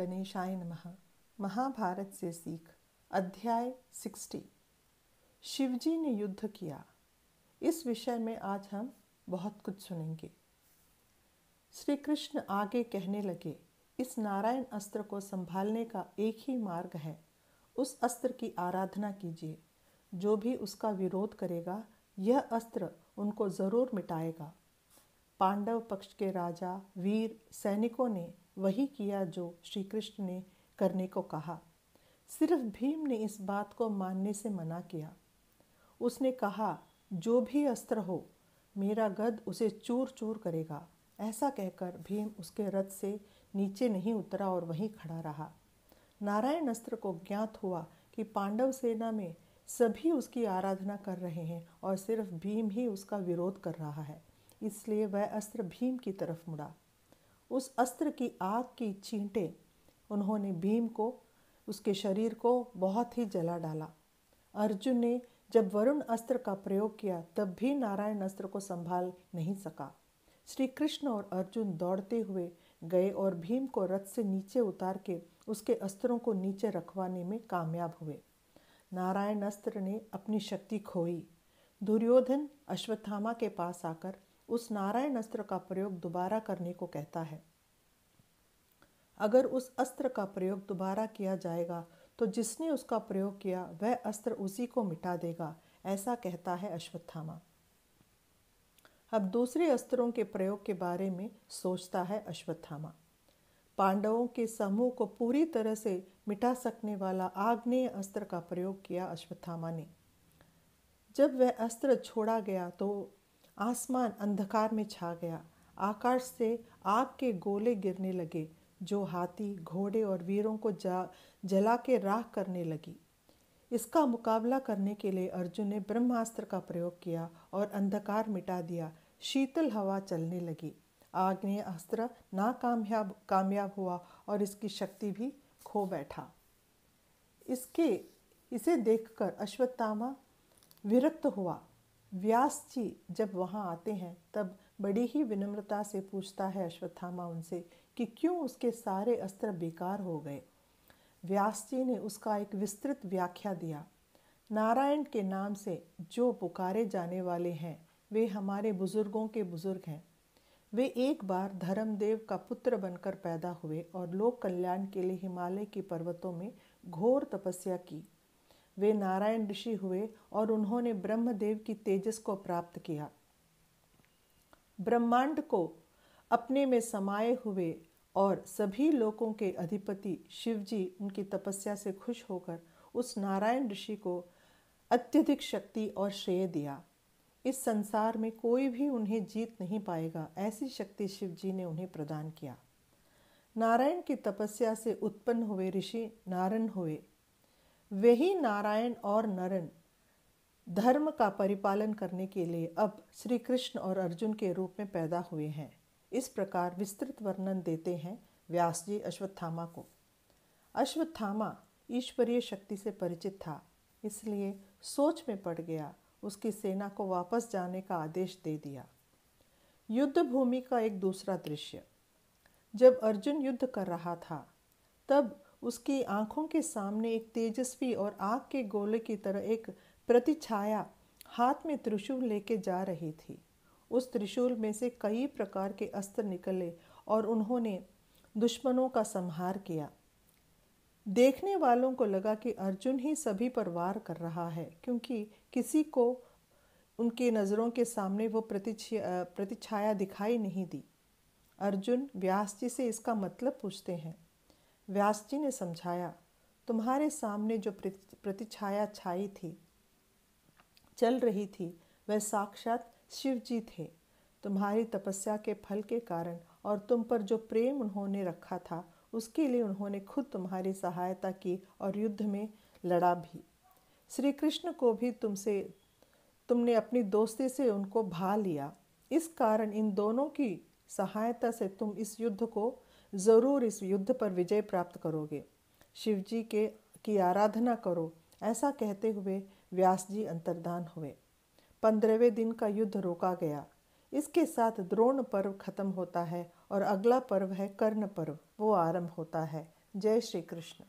गणेशाय नमः। महाभारत से सीख अध्याय 60। शिवजी ने युद्ध किया। इस विषय में आज हम बहुत कुछ सुनेंगे। श्री कृष्ण आगे कहने लगे, इस नारायण अस्त्र को संभालने का एक ही मार्ग है, उस अस्त्र की आराधना कीजिए। जो भी उसका विरोध करेगा, यह अस्त्र उनको जरूर मिटाएगा। पांडव पक्ष के राजा वीर सैनिकों ने वही किया जो श्री कृष्ण ने करने को कहा। सिर्फ भीम ने इस बात को मानने से मना किया। उसने कहा, जो भी अस्त्र हो, मेरा गद उसे चूर चूर करेगा। ऐसा कहकर भीम उसके रथ से नीचे नहीं उतरा और वहीं खड़ा रहा। नारायण अस्त्र को ज्ञात हुआ कि पांडव सेना में सभी उसकी आराधना कर रहे हैं और सिर्फ भीम ही उसका विरोध कर रहा है, इसलिए वह अस्त्र भीम की तरफ मुड़ा। उस अस्त्र की आग की छींटें उन्होंने भीम को, उसके शरीर को बहुत ही जला डाला। अर्जुन ने जब वरुण अस्त्र का प्रयोग किया तब भी नारायण अस्त्र को संभाल नहीं सका। श्री कृष्ण और अर्जुन दौड़ते हुए गए और भीम को रथ से नीचे उतार के उसके अस्त्रों को नीचे रखवाने में कामयाब हुए। नारायण अस्त्र ने अपनी शक्ति खोई। दुर्योधन अश्वत्थामा के पास आकर उस नारायण अस्त्र का प्रयोग दोबारा करने को कहता है। अगर उस अस्त्र का प्रयोग दोबारा किया जाएगा तो जिसने उसका प्रयोग किया वह अस्त्र उसी को मिटा देगा, ऐसा कहता है अश्वत्थामा। अब दूसरे अस्त्रों के प्रयोग के बारे में सोचता है अश्वत्थामा। पांडवों के समूह को पूरी तरह से मिटा सकने वाला आग्नेय अस्त्र का प्रयोग किया अश्वत्थामा ने। जब वह अस्त्र छोड़ा गया तो आसमान अंधकार में छा गया। आकाश से आग के गोले गिरने लगे जो हाथी, घोड़े और वीरों को जला के राख करने लगी। इसका मुकाबला करने के लिए अर्जुन ने ब्रह्मास्त्र का प्रयोग किया और अंधकार मिटा दिया। शीतल हवा चलने लगी। आग्नेय अस्त्र कामयाब हुआ और इसकी शक्ति भी खो बैठा। इसे देखकर अश्वत्थामा विरक्त हुआ। व्यास जी जब वहाँ आते हैं तब बड़ी ही विनम्रता से पूछता है अश्वत्थामा उनसे कि क्यों उसके सारे अस्त्र बेकार हो गए। व्यास जी ने उसका एक विस्तृत व्याख्या दिया। नारायण के नाम से जो पुकारे जाने वाले हैं वे हमारे बुजुर्गों के बुजुर्ग हैं। वे एक बार धर्मदेव का पुत्र बनकर पैदा हुए और लोक कल्याण के लिए हिमालय के पर्वतों में घोर तपस्या की। वे नारायण ऋषि हुए और उन्होंने ब्रह्मदेव की तेजस को प्राप्त किया। ब्रह्मांड को अपने में समाये हुए और सभी लोकों के अधिपति शिवजी उनकी तपस्या से खुश होकर उस नारायण ऋषि को अत्यधिक शक्ति और श्रेय दिया। इस संसार में कोई भी उन्हें जीत नहीं पाएगा, ऐसी शक्ति शिवजी ने उन्हें प्रदान किया। नारायण की तपस्या से उत्पन्न हुए ऋषि नारन हुए। वही नारायण और नरन धर्म का परिपालन करने के लिए अब श्री कृष्ण और अर्जुन के रूप में पैदा हुए हैं। इस प्रकार विस्तृत वर्णन देते हैं व्यास जी अश्वत्थामा को। अश्वत्थामा ईश्वरीय शक्ति से परिचित था, इसलिए सोच में पड़ गया। उसकी सेना को वापस जाने का आदेश दे दिया। युद्ध भूमि का एक दूसरा दृश्य। जब अर्जुन युद्ध कर रहा था तब उसकी आंखों के सामने एक तेजस्वी और आग के गोले की तरह एक प्रतिछाया हाथ में त्रिशूल लेके जा रही थी। उस त्रिशूल में से कई प्रकार के अस्त्र निकले और उन्होंने दुश्मनों का संहार किया। देखने वालों को लगा कि अर्जुन ही सभी पर वार कर रहा है, क्योंकि किसी को उनकी नज़रों के सामने वो प्रतिछाया दिखाई नहीं दी। अर्जुन व्यास जी से इसका मतलब पूछते हैं। व्यास जी ने समझाया, तुम्हारे सामने जो प्रतिछाया चल रही थी वह साक्षात शिव जी थे। तुम्हारी तपस्या के फल के कारण और तुम पर जो प्रेम उन्होंने रखा था उसके लिए उन्होंने खुद तुम्हारी सहायता की और युद्ध में लड़ा भी। श्री कृष्ण को भी तुमने अपनी दोस्ती से उनको भा लिया। इस कारण इन दोनों की सहायता से तुम इस युद्ध पर विजय प्राप्त करोगे। शिव जी की आराधना करो। ऐसा कहते हुए व्यास जी अंतर्धान हुए। 15वें दिन का युद्ध रोका गया। इसके साथ द्रोण पर्व खत्म होता है और अगला पर्व है कर्ण पर्व, वो आरंभ होता है। जय श्री कृष्ण।